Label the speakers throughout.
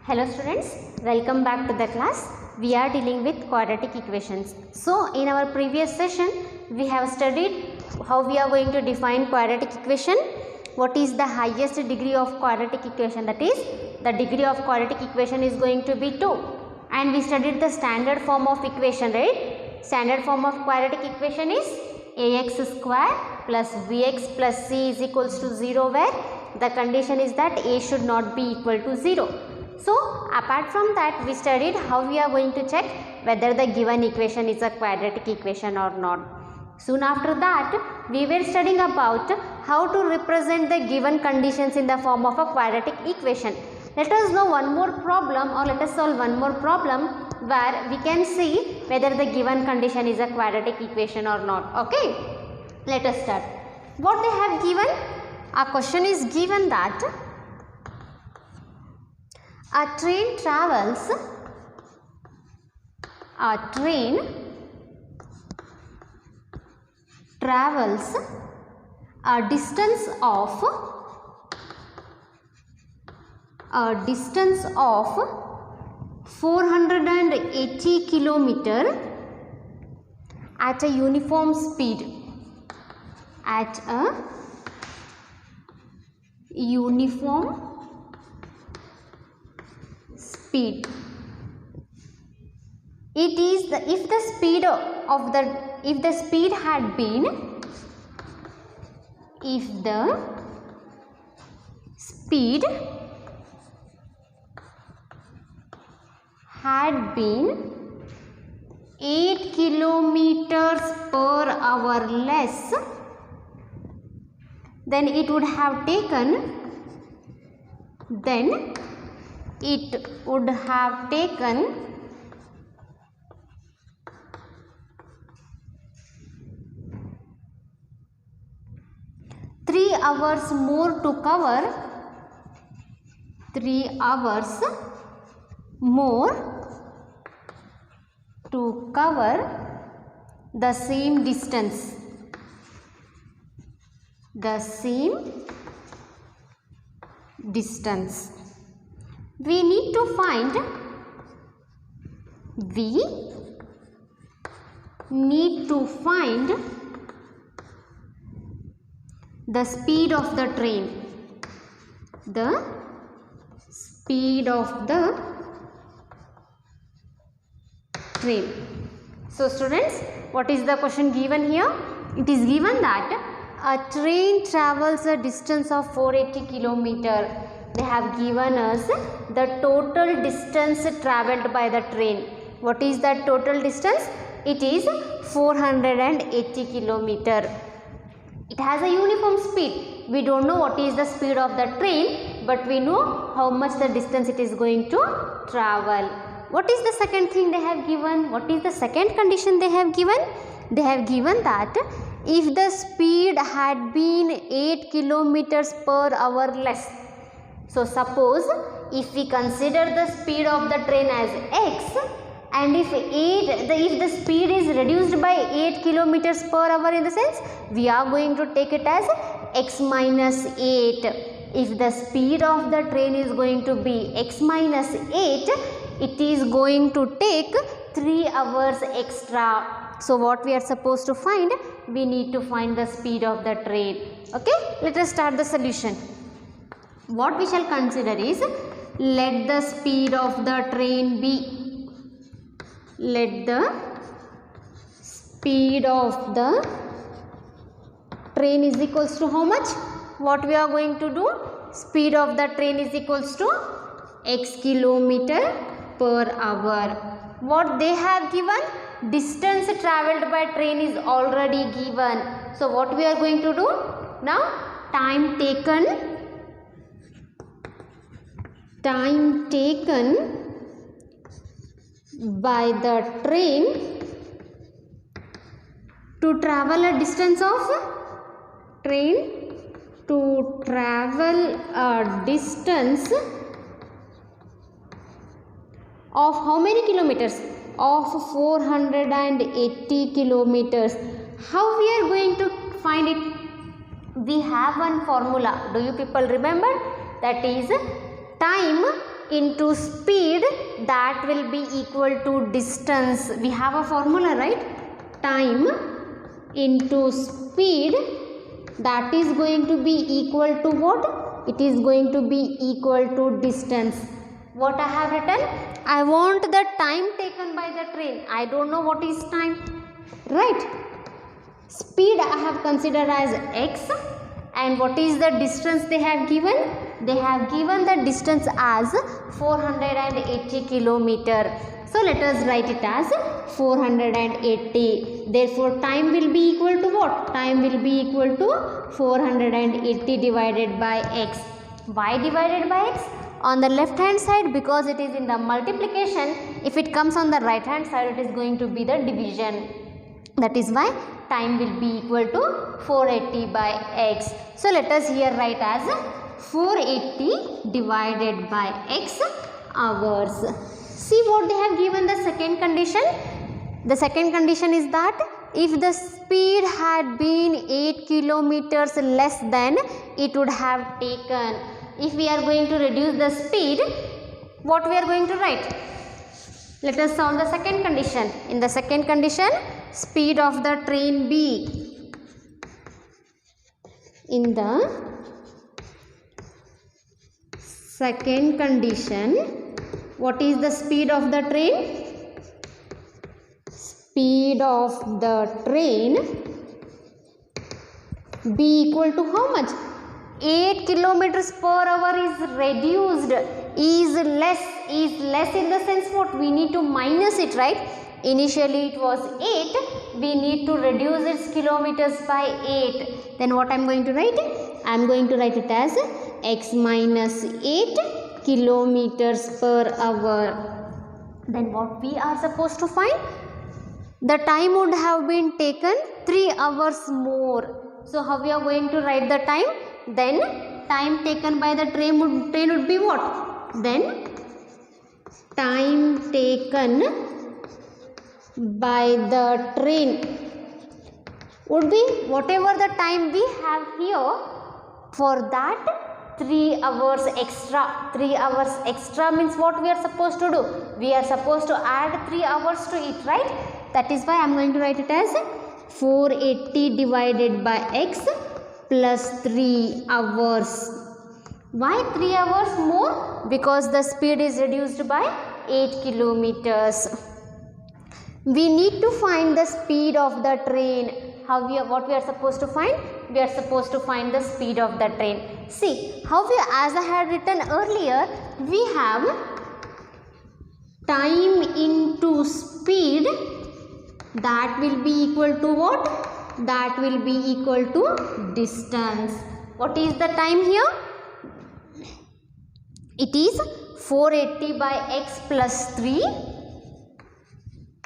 Speaker 1: Hello students, welcome back to the class. We are dealing with quadratic equations. So in our previous session, we have studied how we are going to define quadratic equation. What is the highest degree of quadratic equation? That is, the degree of quadratic equation is going to be 2. And we studied the standard form of equation, right? Standard form of quadratic equation is ax square plus bx plus c is equals to 0, where the condition is that a should not be equal to 0. So apart from that, we studied how we are going to check whether the given equation is a quadratic equation or not. Soon after that, we were studying about how to represent the given conditions in the form of a quadratic equation. Let us know one more problem, or let us solve one more problem where we can see whether the given condition is a quadratic equation or not. Okay, let us start. What they have given? A question is given that a train travels a distance of 480 kilometer at a uniform speed. It is if the speed had been 8 kilometers per hour less, then it would have taken 3 hours more to cover the same distance. We need to find the speed of the train. So students, what is the question given here? It is given that a train travels a distance of 480 kilometer. They have given us the total distance travelled by the train. What is that total distance? It is 480 kilometer. It has a uniform speed. We don't know what is the speed of the train, but we know how much the distance it is going to travel. What is the second thing they have given? What is the second condition they have given? They have given that if the speed had been 8 kilometers per hour less. So suppose if we consider the speed of the train as x, and if the speed is reduced by 8 kilometers per hour, in the sense we are going to take it as x minus 8. If the speed of the train is going to be x minus 8, it is going to take 3 hours extra. So what we are supposed to find? We need to find the speed of the train. Okay, let us start the solution. What we shall consider is, let the speed of the train be. Let the speed of the train is equals to how much? What we are going to do? Speed of the train is equals to x kilometer per hour. What they have given? Distance travelled by train is already given. So what we are going to do? Now time taken by the train to travel a distance of how many kilometers? Of 480 kilometers. How we are going to find it? We have one formula. Do you people remember? That is time into speed, that will be equal to distance. We have a formula, right? Time into speed, that is going to be equal to what? It is going to be equal to distance. What I have written? I want the time taken by the train. I don't know what is time, right? Speed I have considered as x, and what is the distance they have given? They have given the distance as 480 kilometer. So let us write it as 480. Therefore time will be equal to what? Time will be equal to 480 divided by x. Why divided by x? On the left hand side, because it is in the multiplication. If it comes on the right hand side, it is going to be the division. That is why time will be equal to 480 by x. So let us here write as 480 divided by x hours. See what they have given the second condition. The second condition is that if the speed had been 8 kilometers less than it would have taken. If we are going to reduce the speed, what we are going to write? Let us solve the second condition. In the second condition, speed of the train B. In the second condition, what is the speed of the train? Speed of the train B equal to how much? 8 kilometers per hour is reduced, is less in the sense what? We need to minus it, right? Initially it was 8, we need to reduce its kilometers by 8. Then what I am going to write? I am going to write it as x minus 8 kilometers per hour. Then what we are supposed to find? The time would have been taken 3 hours more. So how we are going to write the time? Then time taken by the train would be what? Then time taken by the train would be whatever the time we have here. For that 3 hours extra. 3 hours extra means what we are supposed to do? We are supposed to add 3 hours to it, right? That is why I am going to write it as 480 divided by x plus 3 hours. Why 3 hours more? Because the speed is reduced by 8 kilometers. We need to find the speed of the train. What we are supposed to find? We are supposed to find the speed of the train. See, as I had written earlier, we have time into speed, that will be equal to what? That will be equal to distance. What is the time here? It is 480 by x plus 3.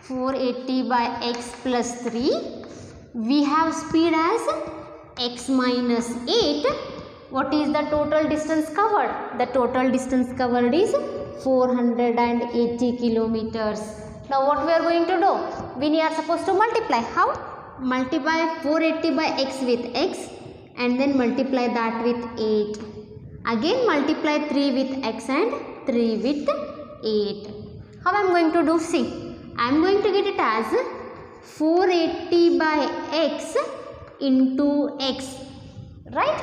Speaker 1: 480 by x plus 3. We have speed as x minus 8. What is the total distance covered? The total distance covered is 480 kilometers. Now what we are going to do? We are supposed to multiply. How? Multiply 480 by x with x and then multiply that with 8. Again multiply 3 with x and 3 with 8. How I am going to do? See, I am going to get it as 480 by x into x, right?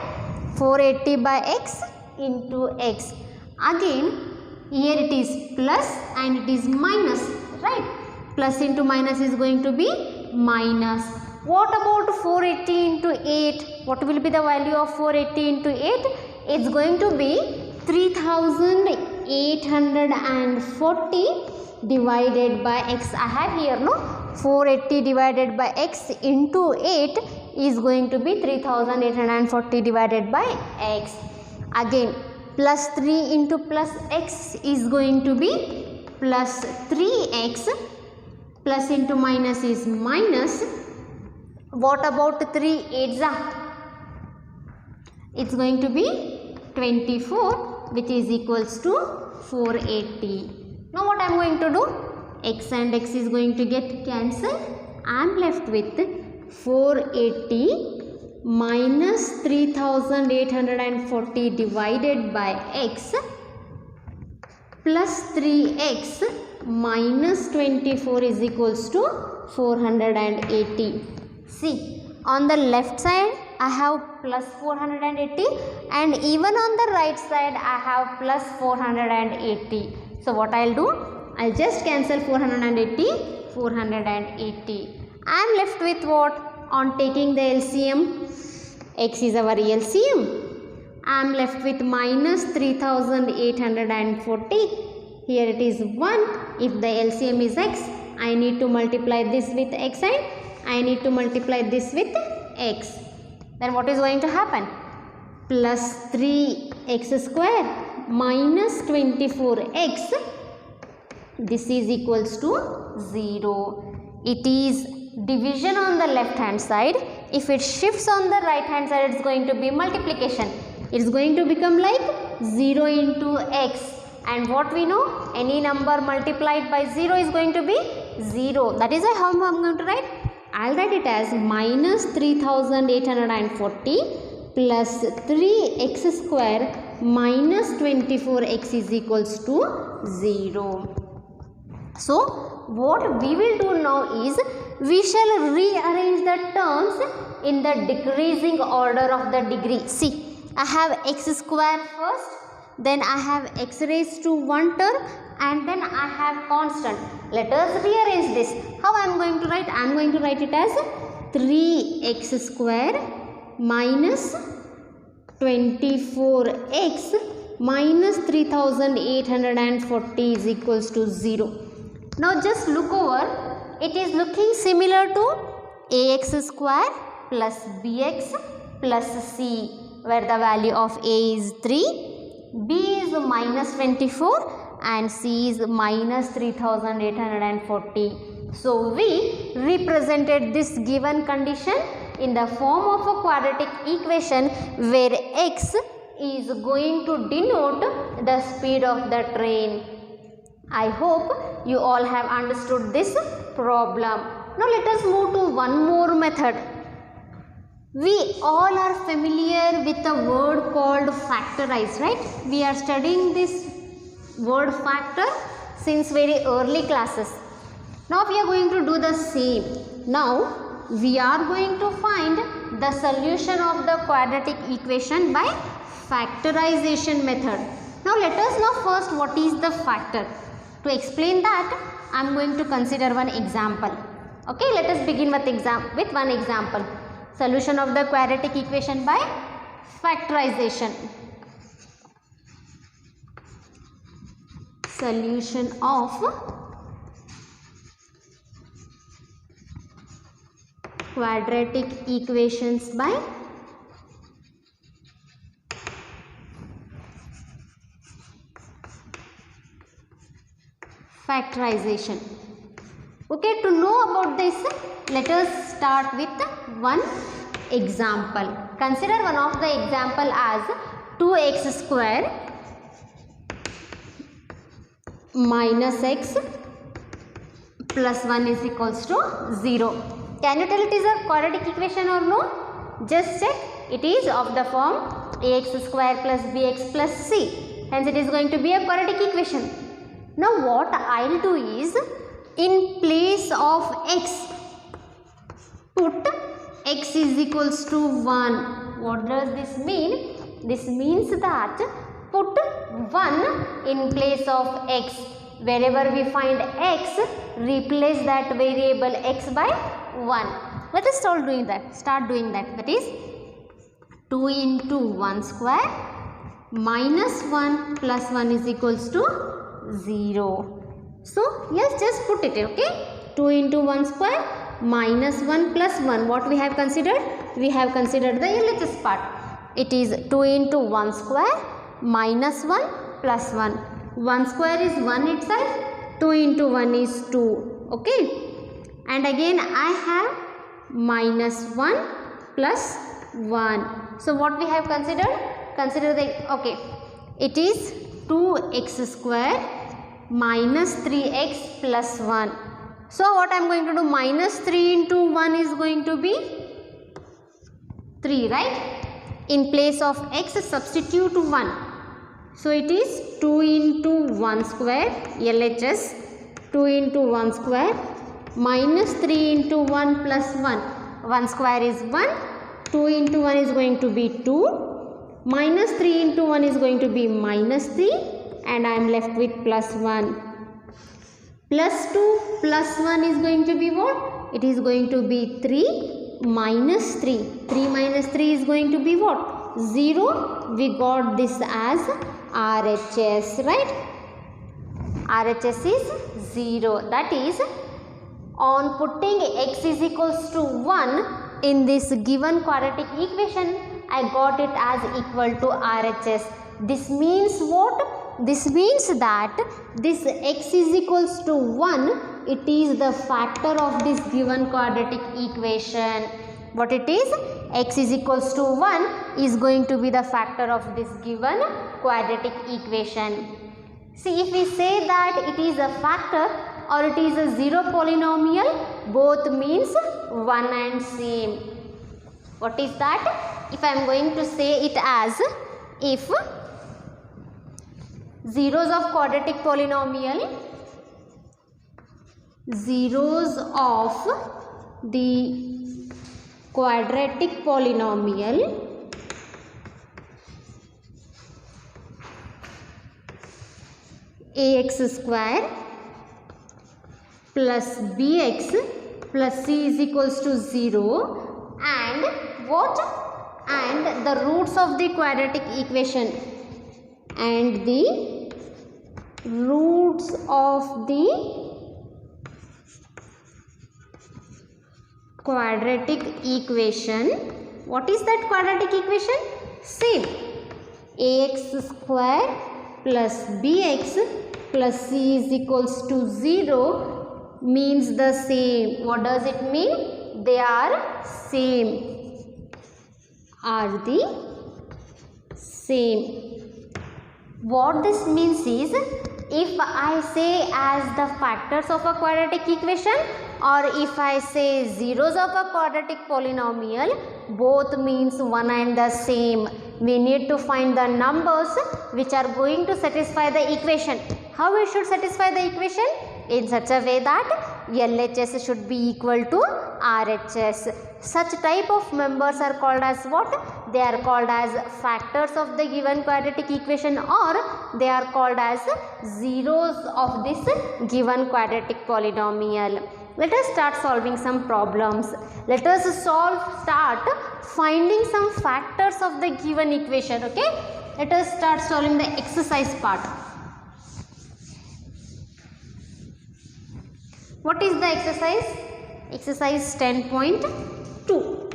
Speaker 1: 480 by x into x. Again here it is plus and it is minus, right? Plus into minus is going to be minus. What about 480 into 8? What will be the value of 480 into 8? It's going to be 3840 divided by x. I have here, no? 480 divided by x into 8 is going to be 3840 divided by x. Again plus 3 into plus x is going to be plus 3x. Plus into minus is minus. What about 3 8s? It's going to be 24, which is equals to 480. Now what I am going to do? X and x is going to get cancelled. I am left with 480 minus 3840 divided by x plus 3x minus 24 is equals to 480. See, on the left side I have plus 480 and even on the right side I have plus 480. So what I'll do? I'll just cancel 480, 480. I am left with what? On taking the LCM, x is our LCM. I am left with minus 3840. Here it is 1. If the LCM is x, I need to multiply this with x and I need to multiply this with x. Then what is going to happen? Plus 3x square minus 24x. This is equals to 0. It is division on the left hand side. If it shifts on the right hand side, it's going to be multiplication. It's going to become like 0 into x. And what we know, any number multiplied by 0 is going to be 0. That is how I'm going to write. I'll write it as minus 3840 plus 3x square minus 24x is equals to 0. So what we will do now is we shall rearrange the terms in the decreasing order of the degree. See, I have x square first, then I have x raised to 1 term and then I have constant. Let us rearrange this. How I am going to write? I am going to write it as 3x square minus 24x minus 3840 is equals to 0. Now just look over. It is looking similar to ax square plus bx plus c, where the value of a is 3, b is minus 24 and c is minus 3840. So we represented this given condition in the form of a quadratic equation where x is going to denote the speed of the train. I hope you all have understood this problem. Now let us move to one more method. We all are familiar with the word called factorize, right? We are studying this word factor since very early classes. Now we are going to do the same. Now we are going to find the solution of the quadratic equation by factorization method. Now let us know first what is the factor. To explain that, I am going to consider one example. Okay, let us begin with one example. Solution of the quadratic equation by factorization. Solution of quadratic equations by factorization. Okay, to know about this, let us start with one example. Consider one of the example as 2x square minus x plus 1 is equals to 0. Can you tell it is a quadratic equation or no? Just check. It is of the form ax square plus bx plus c. Hence it is going to be a quadratic equation. Now what I will do is, in place of x, put x is equals to 1. What does this mean? This means that put 1 in place of x. Wherever we find x, replace that variable x by 1. Let us start doing that. That is 2 into 1 square minus 1 plus 1 is equals to 0. So let's just put it, okay? 2 into 1 square minus 1 plus 1. What we have considered? We have considered the LHS part. It is 2 into 1 square minus 1 plus 1. 1 square is 1 itself. 2 into 1 is 2. Okay? And again I have minus 1 plus 1. So what we have considered? Consider the, okay, it is 2x square minus 3x plus 1. So what I am going to do? Minus 3 into 1 is going to be 3, right? In place of x, substitute 1. So it is 2 into 1 square LHS, 2 into 1 square minus 3 into 1 plus 1. 1 square is 1, 2 into 1 is going to be 2, minus 3 into 1 is going to be minus 3, and I am left with plus 1. Plus 2 plus 1 is going to be what? It is going to be 3 minus 3. 3 minus 3 is going to be what? 0. We got this as RHS, right? RHS is 0. That is, on putting x is equals to 1 in this given quadratic equation, I got it as equal to RHS. This means what? This means that this x is equals to 1, it is the factor of this given quadratic equation. What it is? X is equals to 1 is going to be the factor of this given quadratic equation. See, if we say that it is a factor or it is a zero polynomial, both means one and same. What is that? If I am going to say it as, if zeros of quadratic polynomial, zeros of the quadratic polynomial ax square plus bx plus c is equals to 0, and what? And the roots of the quadratic equation, and the roots of the quadratic equation. What is that quadratic equation? See, ax square plus bx plus c is equals to 0 means the same. What does it mean? They are same. Are the same. What this means is, if I say as the factors of a quadratic equation or if I say zeros of a quadratic polynomial, both means one and the same. We need to find the numbers which are going to satisfy the equation. How we should satisfy the equation? In such a way that LHS should be equal to RHS. Such type of members are called as what? They are called as factors of the given quadratic equation, or they are called as zeros of this given quadratic polynomial. Let us start solving some problems. Let us start finding some factors of the given equation. Okay, let us start solving the exercise part. What is the exercise? Exercise 10.2.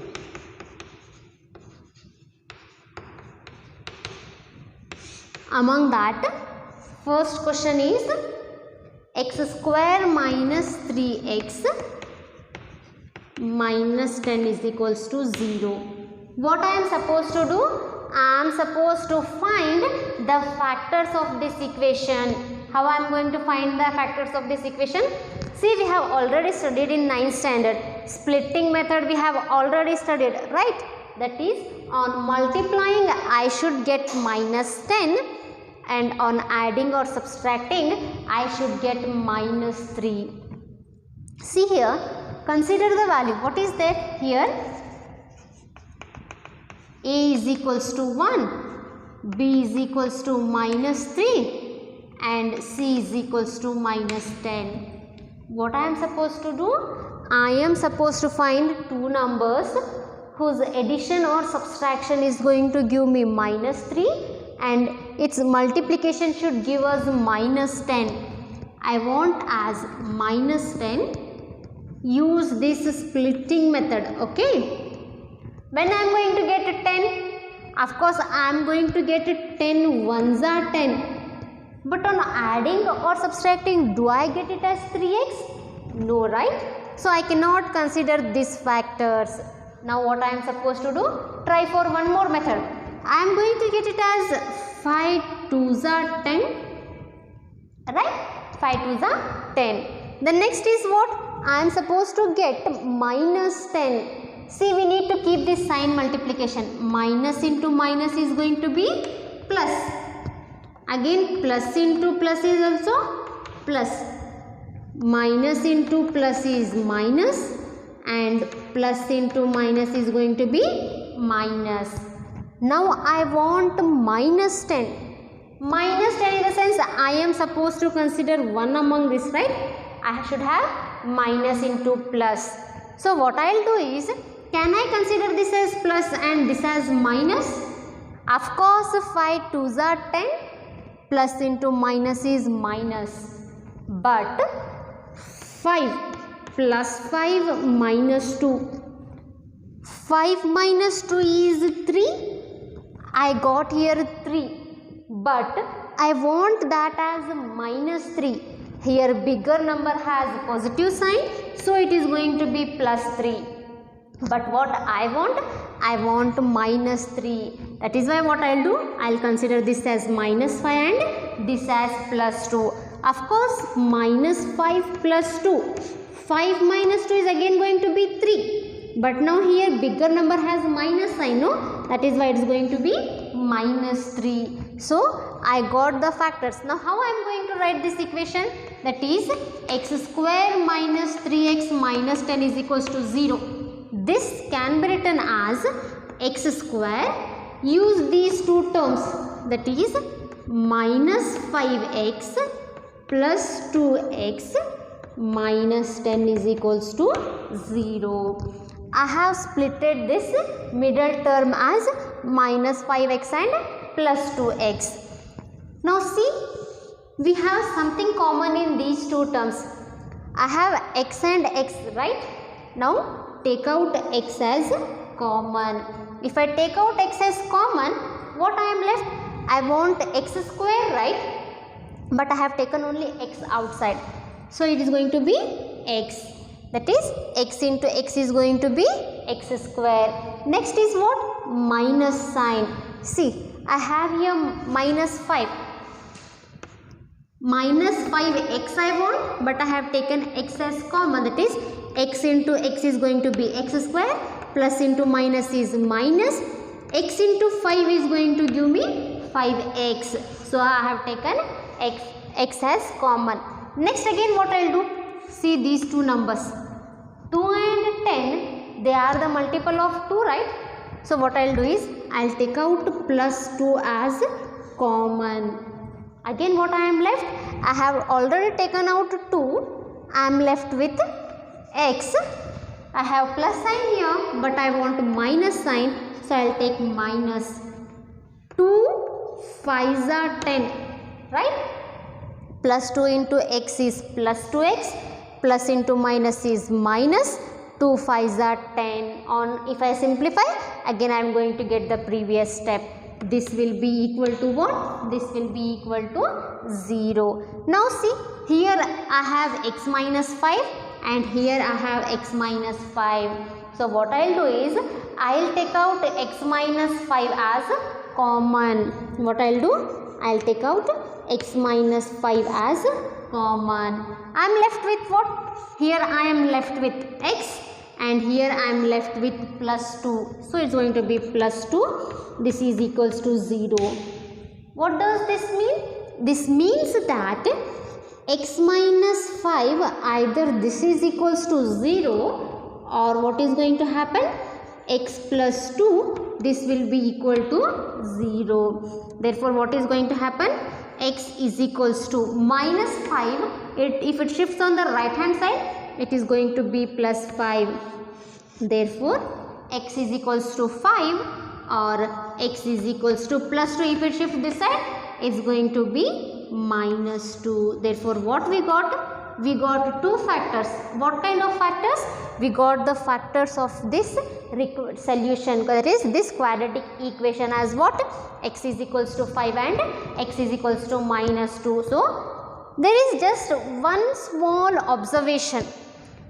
Speaker 1: Among that, first question is x square minus 3x minus 10 is equals to 0. What I am supposed to do? I am supposed to find the factors of this equation. How I am going to find the factors of this equation? See, we have already studied in 9th standard. Splitting method we have already studied, right? That is, on multiplying I should get minus 10, and on adding or subtracting I should get minus 3. See here, consider the value. What is that here? A is equals to 1, B is equals to minus 3, and C is equals to minus 10. What I am supposed to do? I am supposed to find two numbers whose addition or subtraction is going to give me minus 3 and its multiplication should give us minus 10. I want as minus 10. Use this splitting method. Okay. When I am going to get 10? Of course, I am going to get 10 ones are 10. But on adding or subtracting, do I get it as 3x? No, right? So I cannot consider these factors. Now what I am supposed to do? Try for one more method. I am going to get it as 5 2s are 10. Right? 5 2s are 10. The next is what? I am supposed to get minus 10. See, we need to keep this sign multiplication. Minus into minus is going to be plus. Again plus into plus is also plus, minus into plus is minus, and plus into minus is going to be minus. Now I want minus 10. Minus 10 in the sense I am supposed to consider 1 among this, right? I should have minus into plus. So what I will do is, can I consider this as plus and this as minus? Of course, 5 2s are 10, plus into minus is minus. But 5 plus 5 minus 2. 5 minus 2 is 3. I got here 3. But I want that as minus 3. Here bigger number has positive sign, so it is going to be plus 3. But what I want minus 3. That is why what I will do, I will consider this as minus 5 and this as plus 2. Of course, minus 5 plus 2. 5 minus 2 is again going to be 3. But now here bigger number has minus sign, no? That is why it is going to be minus 3. So I got the factors. Now how I am going to write this equation? That is x square minus 3x minus 10 is equals to 0. This can be written as x square. Use these two terms, that is minus 5x plus 2x minus 10 is equals to 0. I have splitted this middle term as minus 5x and plus 2x. Now see, we have something common in these two terms. I have x and x, right? Now take out x as common. If I take out x as common, what I am left? I want x square, right? But I have taken only x outside. So it is going to be x. That is x into x is going to be x square. Next is what? Minus sign. See, I have here minus 5. Minus 5x I want, but I have taken x as common. That is x into x is going to be x square, plus into minus is minus. X into 5 is going to give me 5x. So I have taken x as common. Next again what I will do? See these two numbers. 2 and 10, they are the multiple of 2, right? So what I will do is, I will take out plus 2 as common. Again what I am left? I have already taken out 2. I am left with x. I have plus sign here, but I want minus sign. So I will take minus. 2 5s are 10, right? Plus 2 into x is plus 2x. Plus into minus is minus. 2 5s are 10. On if I simplify, again I am going to get the previous step. This will be equal to what? This will be equal to 0. Now see, here I have x minus 5 and here I have x minus 5. So what I will do is, I will take out x minus 5 as common. What I will do? I will take out x minus 5 as common. I am left with what? Here I am left with x and here I am left with plus 2. So it is going to be plus 2. This is equals to 0. What does this mean? This means that x minus 5, either this is equals to 0 or what is going to happen? X plus 2, this will be equal to 0. Therefore what is going to happen? X is equals to minus 5. If it shifts on the right hand side, it is going to be plus 5. Therefore x is equals to 5 or x is equals to plus 2. If it shifts this side, it's going to be minus 2. Therefore what we got? We got two factors. What kind of factors? We got the factors of this solution, that is this quadratic equation, as what? X is equals to 5 and x is equals to minus 2. So there is just one small observation,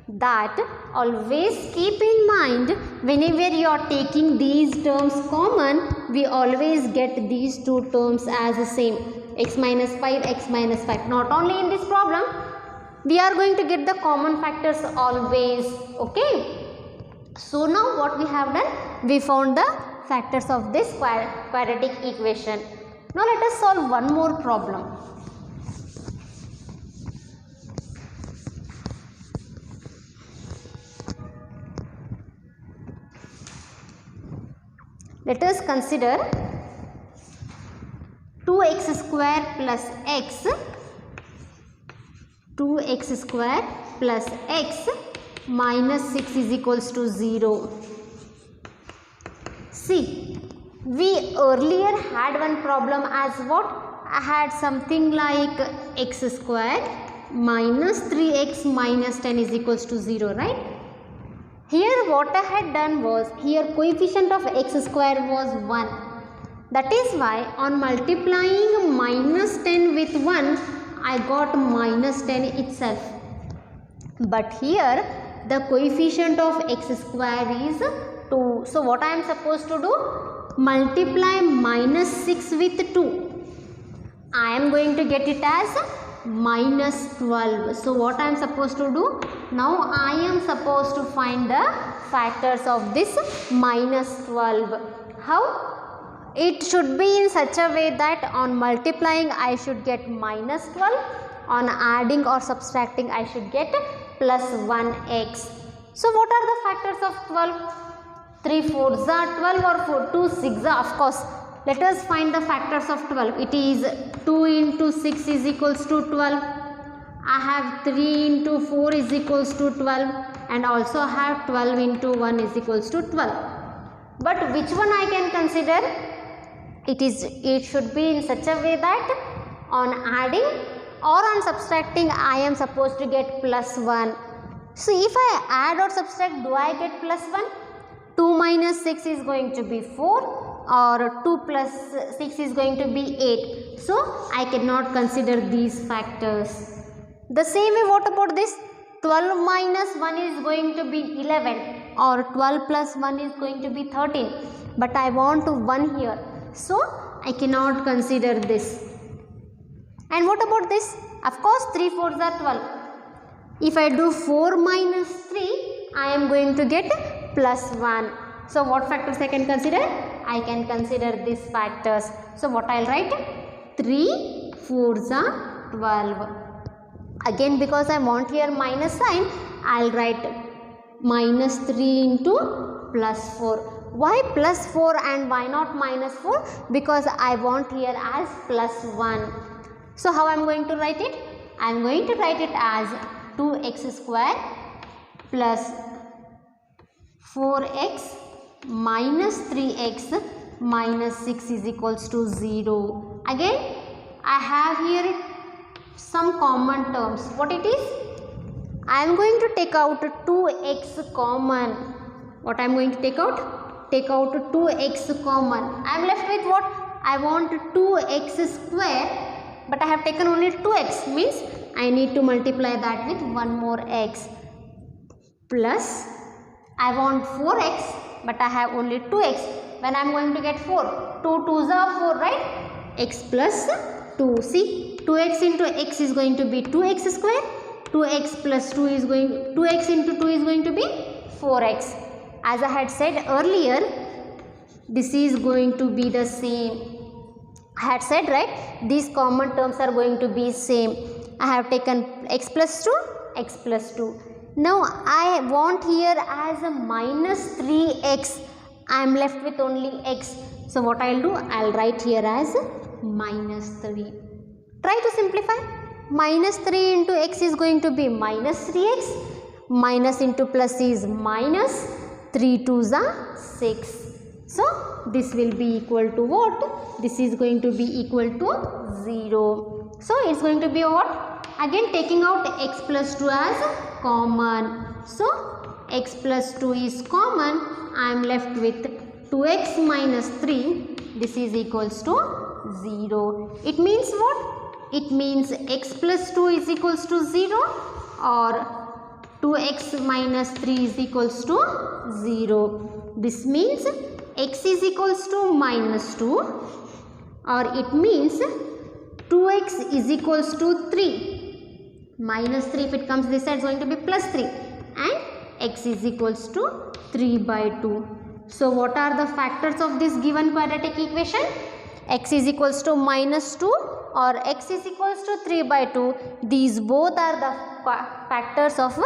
Speaker 1: that always keep in mind, whenever you are taking these terms common, we always get these two terms as the same, x minus 5, x minus 5. Not only in this problem, we are going to get the common factors always, okay? So now what we have done? We found the factors of this quadratic equation. Now let us solve one more problem. Let us consider 2x square plus x, 2x square plus x minus 6 is equals to 0. See, we earlier had one problem as what? I had something like x square minus 3x minus 10 is equals to 0, right? Here what I had done was, here coefficient of x square was 1. That is why on multiplying minus 10 with 1, I got minus 10 itself. But here the coefficient of x square is 2. So what I am supposed to do? Multiply minus 6 with 2. I am going to get it as minus 12. So what I am supposed to do? Now I am supposed to find the factors of this minus 12. How? It should be in such a way that on multiplying I should get minus 12. On adding or subtracting I should get plus 1x. So what are the factors of 12? 3 4s are 12 or 4 2 6 are, of course. Let us find the factors of 12. It is 2 into 6 is equals to 12. I have 3 into 4 is equals to 12, and also I have 12 into 1 is equals to 12. But which one I can consider? It should be in such a way that on adding or on subtracting I am supposed to get plus 1. So if I add or subtract, do I get plus 1? 2 minus 6 is going to be 4, or 2 plus 6 is going to be 8. So I cannot consider these factors. The same way, what about this? 12 minus 1 is going to be 11, or 12 plus 1 is going to be 13. But I want 1 here. So I cannot consider this. And what about this? Of course 3 4s are 12. If I do 4 minus 3, I am going to get plus 1. So what factors I can consider? I can consider these factors. So what I will write? 3 4s are 12. Again, because I want here minus sign, I will write minus 3 into plus 4. Why plus 4 and why not minus 4? Because I want here as plus 1. So how I am going to write it? I am going to write it as 2x square plus 4x minus 3x minus 6 is equals to 0. Again, I have here some common terms. What it is? I am going to take out 2x common. What I am going to take out? Take out 2x common. I am left with what? I want 2x square, but I have taken only 2x, means I need to multiply that with one more x, plus I want 4x, but I have only 2x. When I am going to get 4? 2 2s are 4, right? X plus 2. See, 2x into x is going to be 2x square. 2x plus 2 is going, 2x into 2 is going to be 4x. As I had said earlier, this is going to be the same. I had said, right, these common terms are going to be same. I have taken x plus 2, x plus 2. Now I want here as a minus 3x. I am left with only x. So what I will do? I will write here as minus 3. Try to simplify. Minus 3 into x is going to be minus 3x. Minus into plus is minus. 3 2s are 6. So this will be equal to what? This is going to be equal to 0. So it's going to be what? Again taking out x plus 2 as common. So x plus 2 is common. I am left with 2x minus 3. This is equals to 0. It means what? It means x plus 2 is equals to 0, or 2x minus 3 is equals to 0. This means x is equals to minus 2, or it means 2x is equals to 3. Minus 3, if it comes this side, is going to be plus 3, and x is equals to 3 by 2. So what are the factors of this given quadratic equation? x is equals to minus 2 or x is equals to 3 by 2. These both are the factors of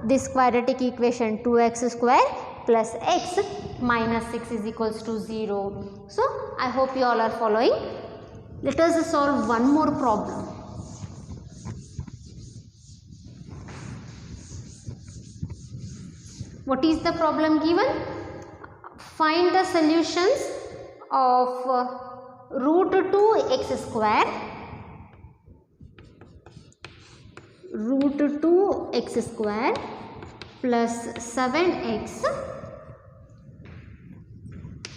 Speaker 1: this quadratic equation, 2x square plus x minus 6 is equals to 0. So, I hope you all are following. Let us solve one more problem. What is the problem given? Find the solutions of root 2x square, root 2x square plus 7x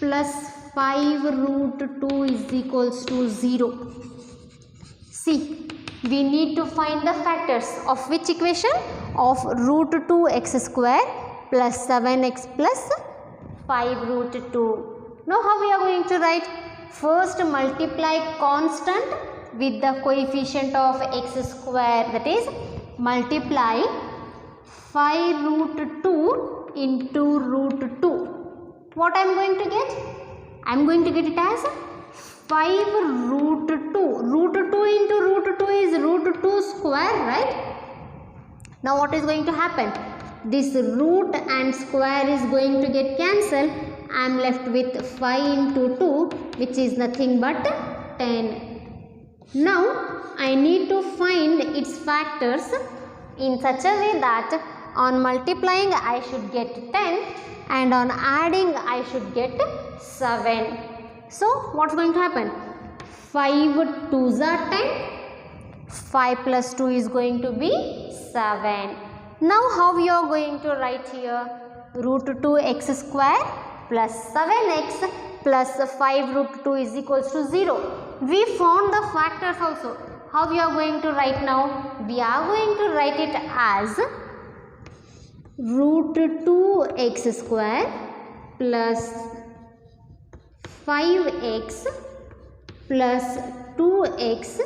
Speaker 1: plus 5 root 2 is equals to 0. See, we need to find the factors of which equation? Of root 2x square plus 7x plus 5 root 2. Now how we are going to write? First multiply constant with the coefficient of x square, that is multiply 5 root 2 into root 2. What I am going to get? I am going to get it as 5 root 2. Root 2 into root 2 is root 2 square, right? Now what is going to happen? This root and square is going to get cancelled. I am left with 5 into 2, which is nothing but 10. Now I need to find its factors in such a way that on multiplying I should get 10 and on adding I should get 7. So what's going to happen? 5 2s are 10. 5 plus 2 is going to be 7. Now how we are going to write here? Root 2x square plus 7x plus 5 root 2 is equals to 0. We found the factors also. How we are going to write now? We are going to write it as root 2x square plus 5x plus 2x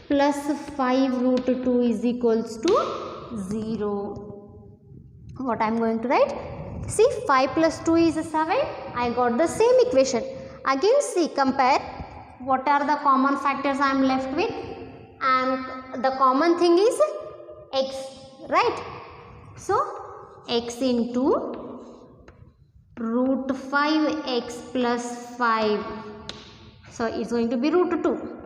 Speaker 1: plus 5 root 2 is equals to 0. What I am going to write? See, 5 plus 2 is 7. I got the same equation. Again see, compare. What are the common factors I am left with? And the common thing is x, right? So, x into root 5x plus 5. So, it's going to be root 2.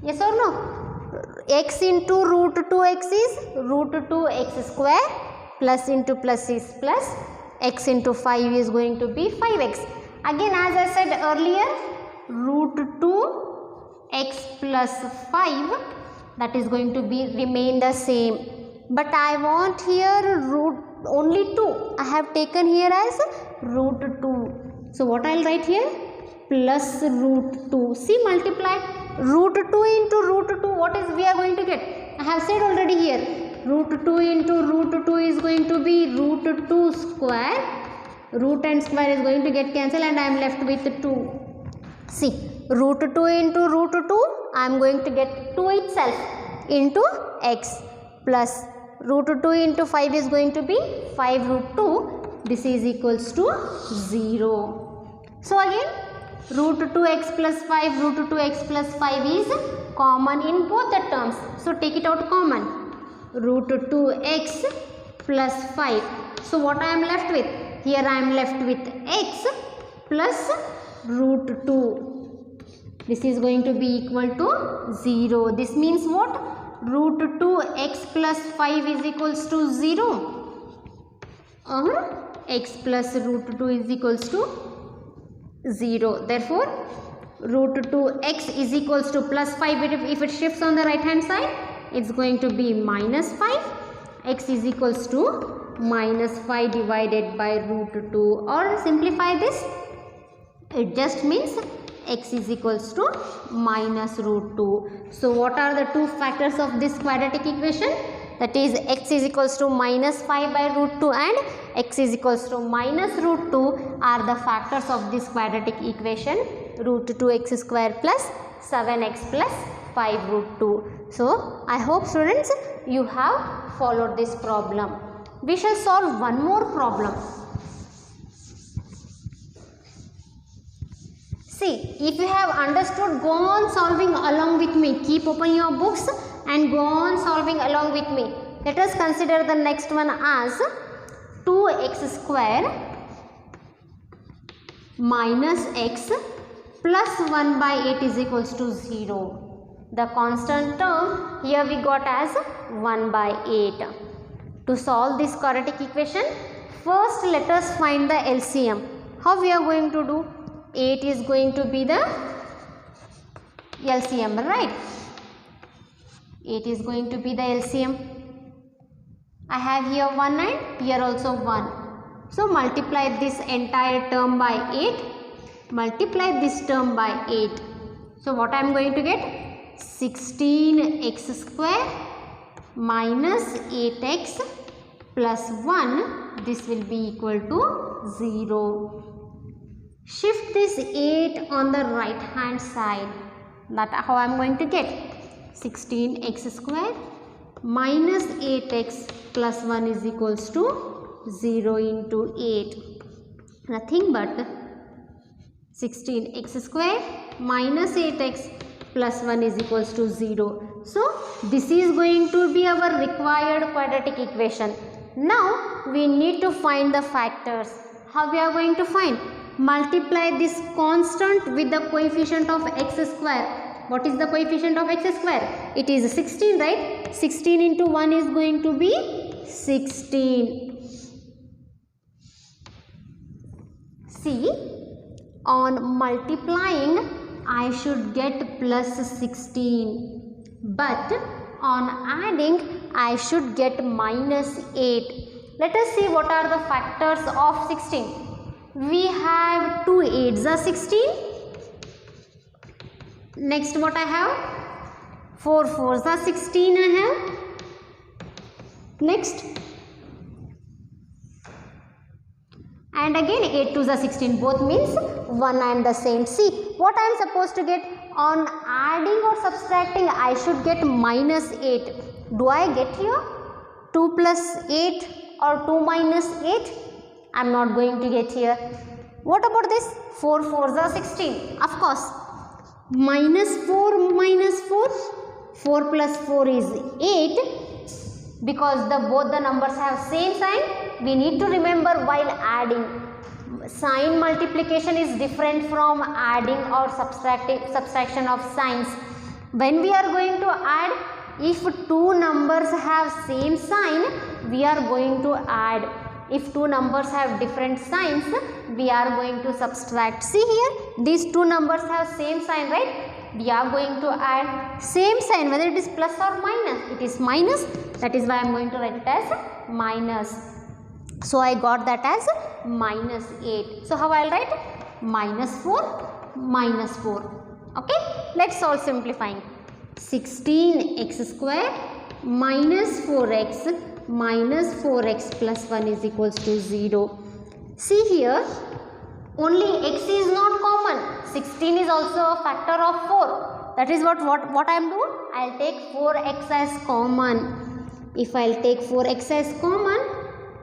Speaker 1: Yes or no? X into root 2x is root 2x square. Plus into plus is plus, x into 5 is going to be 5x. Again as I said earlier, root 2x plus 5, that is going to be remain the same. But I want here root only 2. I have taken here as root 2. So what I will write here? Plus root 2. See, multiply root 2 into root 2. What is we are going to get? I have said already here. Root 2 into root 2 is going to be root 2 square. Root and square is going to get cancelled and I am left with 2. See, root 2 into root 2, I am going to get 2 itself into x plus root 2 into 5 is going to be 5 root 2. This is equals to 0. So again, root 2x plus 5, root 2x plus 5 is common in both the terms. So take it out common. Root 2x plus 5. So what I am left with? Here I am left with x plus root 2. This is going to be equal to 0. This means what? Root 2x plus 5 is equals to 0. X plus root 2 is equals to 0. Therefore, root 2x is equals to plus 5. If it shifts on the right hand side, it's going to be minus 5. X is equals to minus 5 divided by root 2. Or simplify this, it just means x is equals to minus root 2. So what are the two factors of this quadratic equation? That is x is equals to minus 5 by root 2 and x is equals to minus root 2 are the factors of this quadratic equation, root 2x square plus 7x plus 5 root 2. So, I hope students you have followed this problem. We shall solve one more problem. See, if you have understood, go on solving along with me. Keep open your books and go on solving along with me. Let us consider the next one as 2x square minus x plus 1 by 8 is equals to 0. The constant term here we got as 1 by 8. To solve this quadratic equation, first let us find the LCM. How we are going to do? 8 is going to be the LCM, right? 8 is going to be the LCM. I have here 1 and here also 1. So multiply this entire term by 8. Multiply this term by 8. So what I am going to get? 16x square minus 8x plus 1. This will be equal to 0. Shift this 8 on the right hand side. That's how I am going to get 16x square minus 8x plus 1 is equals to 0 into 8. Nothing but 16x square minus 8x plus 1 is equals to 0. So this is going to be our required quadratic equation. Now we need to find the factors. How we are going to find? Multiply this constant with the coefficient of x square. What is the coefficient of x square? It is 16, right? 16 into 1 is going to be 16. See, on multiplying I should get plus 16, but on adding I should get minus 8. Let us see what are the factors of 16. We have 2 8s are 16. Next what I have? 4 4s are 16 I have. Next. And again 8 2s are 16. Both means one and the same. See what I am supposed to get? On adding or subtracting I should get minus 8. Do I get here 2 plus 8 or 2 minus 8? I am not going to get here. What about this? 4 4s are 16. Of course. Minus 4 minus 4. 4 plus 4 is 8. Because both the numbers have same sign. We need to remember while adding. Sign multiplication is different from adding or subtraction of signs. When we are going to add, if two numbers have same sign, we are going to add. If two numbers have different signs, we are going to subtract. See here, these two numbers have same sign, right? We are going to add same sign, whether it is plus or minus. It is minus, that is why I am going to write it as minus. So I got that as minus 8. So how I will write? Minus 4, minus 4. Okay, let's solve simplifying. 16x square minus 4x minus 4x plus 1 is equals to 0. See here, only x is not common. 16 is also a factor of 4. That is what I am doing. I will take 4x as common. If I will take 4x as common,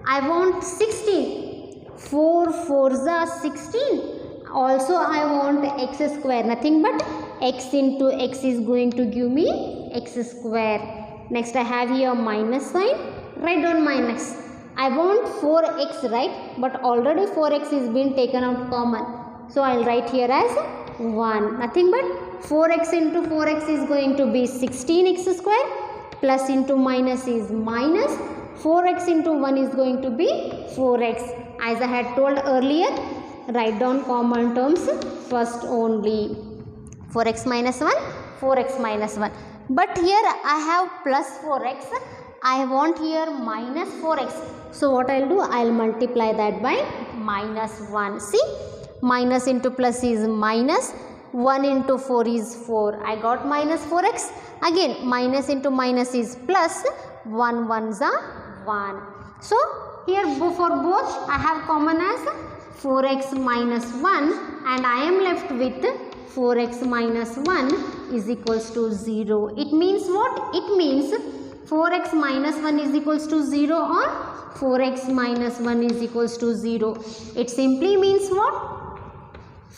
Speaker 1: I want 16. 4 4s are 16. Also I want x square. Nothing but x into x is going to give me x square. Next I have here minus sign. Write down minus. I want 4x, right? But already 4x is been taken out common. So I will write here as 1. Nothing but 4x into 4x is going to be 16x square. Plus into minus is minus. 4x into 1 is going to be 4x. As I had told earlier, write down common terms first only. 4x minus 1, 4x minus 1. But here I have plus 4x. I want here minus 4x. So what I will do? I will multiply that by minus 1. See, minus into plus is minus. 1 into 4 is 4. I got minus 4x. Again minus into minus is plus. 1 1s are 1. So here for both I have common as 4x minus 1 and I am left with 4x minus 1 is equals to 0. It means what? It means 4x minus 1 is equals to 0 or 4x minus 1 is equals to 0. It simply means what?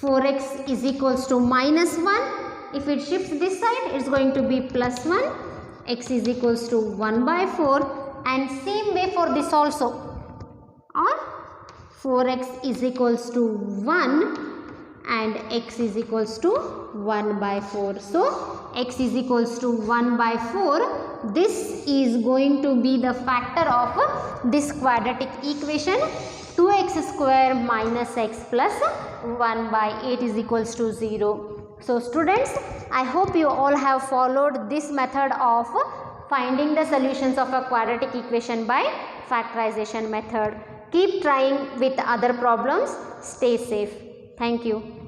Speaker 1: 4x is equals to minus 1. If it shifts this side, it's going to be plus 1. X is equals to 1 by 4, and same way for this also. Or 4x is equals to 1 and x is equals to 1 by 4. So, x is equals to 1 by 4. This is going to be the factor of this quadratic equation. 2x square minus x plus 1 by 8 is equals to 0. So students, I hope you all have followed this method of finding the solutions of a quadratic equation by factorization method. Keep trying with other problems. Stay safe. Thank you.